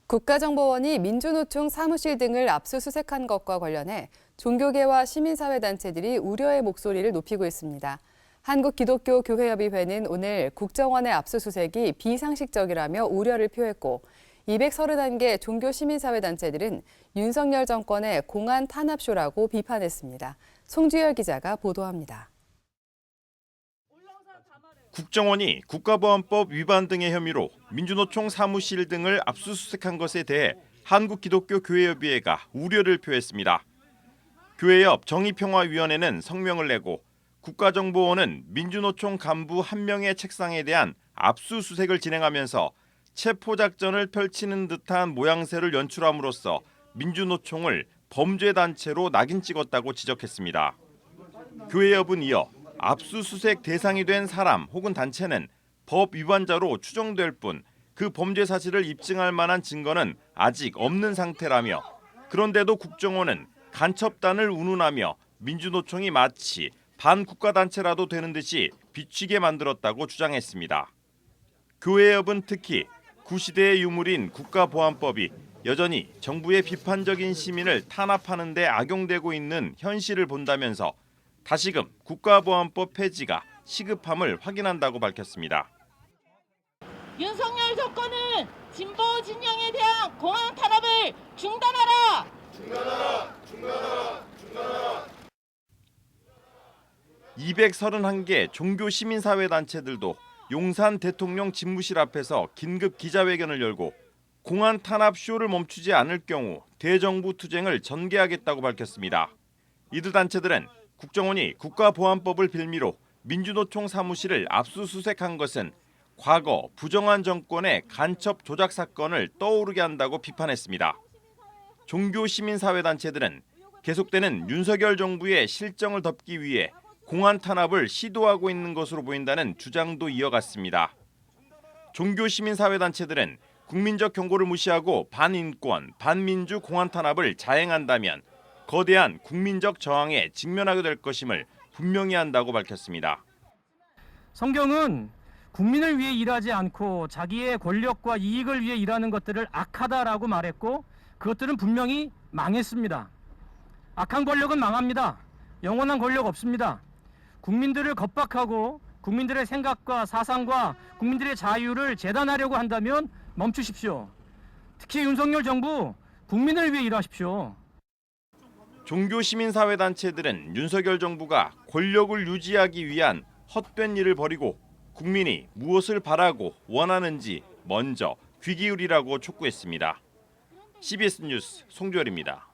국가정보원이 민주노총 사무실 등을 압수수색한 것과 관련해 종교계와 시민사회단체들이 우려의 목소리를 높이고 있습니다. 한국기독교교회협의회는 오늘 국정원의 압수수색이 비상식적이라며 우려를 표했고 231개 종교시민사회단체들은 윤석열 정권의 공안 탄압쇼라고 비판했습니다. 송주열 기자가 보도합니다. 국정원이 국가보안법 위반 등의 혐의로 민주노총 사무실 등을 압수수색한 것에 대해 한국기독교교회협의회가 우려를 표했습니다. 교회협 정의평화위원회는 성명을 내고 국가정보원은 민주노총 간부 한 명의 책상에 대한 압수수색을 진행하면서 체포작전을 펼치는 듯한 모양새를 연출함으로써 민주노총을 범죄단체로 낙인 찍었다고 지적했습니다. 교회협은 이어 압수수색 대상이 된 사람 혹은 단체는 법 위반자로 추정될 뿐 그 범죄 사실을 입증할 만한 증거는 아직 없는 상태라며 그런데도 국정원은 간첩단을 운운하며 민주노총이 마치 반국가단체라도 되는 듯이 비추게 만들었다고 주장했습니다. 교회협은 특히 구시대의 유물인 국가보안법이 여전히 정부의 비판적인 시민을 탄압하는 데 악용되고 있는 현실을 본다면서 다시금 국가보안법 폐지가 시급함을 확인한다고 밝혔습니다. 윤석열 정권은 진보 진영에 대한 공안 탄압을 중단하라! 중단하라! 중단하라! 중단하라! 231개 종교 시민사회단체들도 용산 대통령 집무실 앞에서 긴급 기자회견을 열고 공안 탄압 쇼를 멈추지 않을 경우 대정부 투쟁을 전개하겠다고 밝혔습니다. 이들 단체들은 국정원이 국가보안법을 빌미로 민주노총 사무실을 압수수색한 것은 과거 부정한 정권의 간첩 조작 사건을 떠오르게 한다고 비판했습니다. 종교 시민사회단체들은 계속되는 윤석열 정부의 실정을 덮기 위해 공안 탄압을 시도하고 있는 것으로 보인다는 주장도 이어갔습니다. 종교 시민사회단체들은 국민적 경고를 무시하고 반인권, 반민주 공안 탄압을 자행한다면 거대한 국민적 저항에 직면하게 될 것임을 분명히 한다고 밝혔습니다. 성경은 국민을 위해 일하지 않고 자기의 권력과 이익을 위해 일하는 것들을 악하다라고 말했고 그것들은 분명히 망했습니다. 악한 권력은 망합니다. 영원한 권력 없습니다. 국민들을 겁박하고 국민들의 생각과 사상과 국민들의 자유를 재단하려고 한다면 멈추십시오. 특히 윤석열 정부 국민을 위해 일하십시오. 종교 시민사회단체들은 윤석열 정부가 권력을 유지하기 위한 헛된 일을 벌이고 국민이 무엇을 바라고 원하는지 먼저 귀 기울이라고 촉구했습니다. CBS 뉴스 송주열입니다.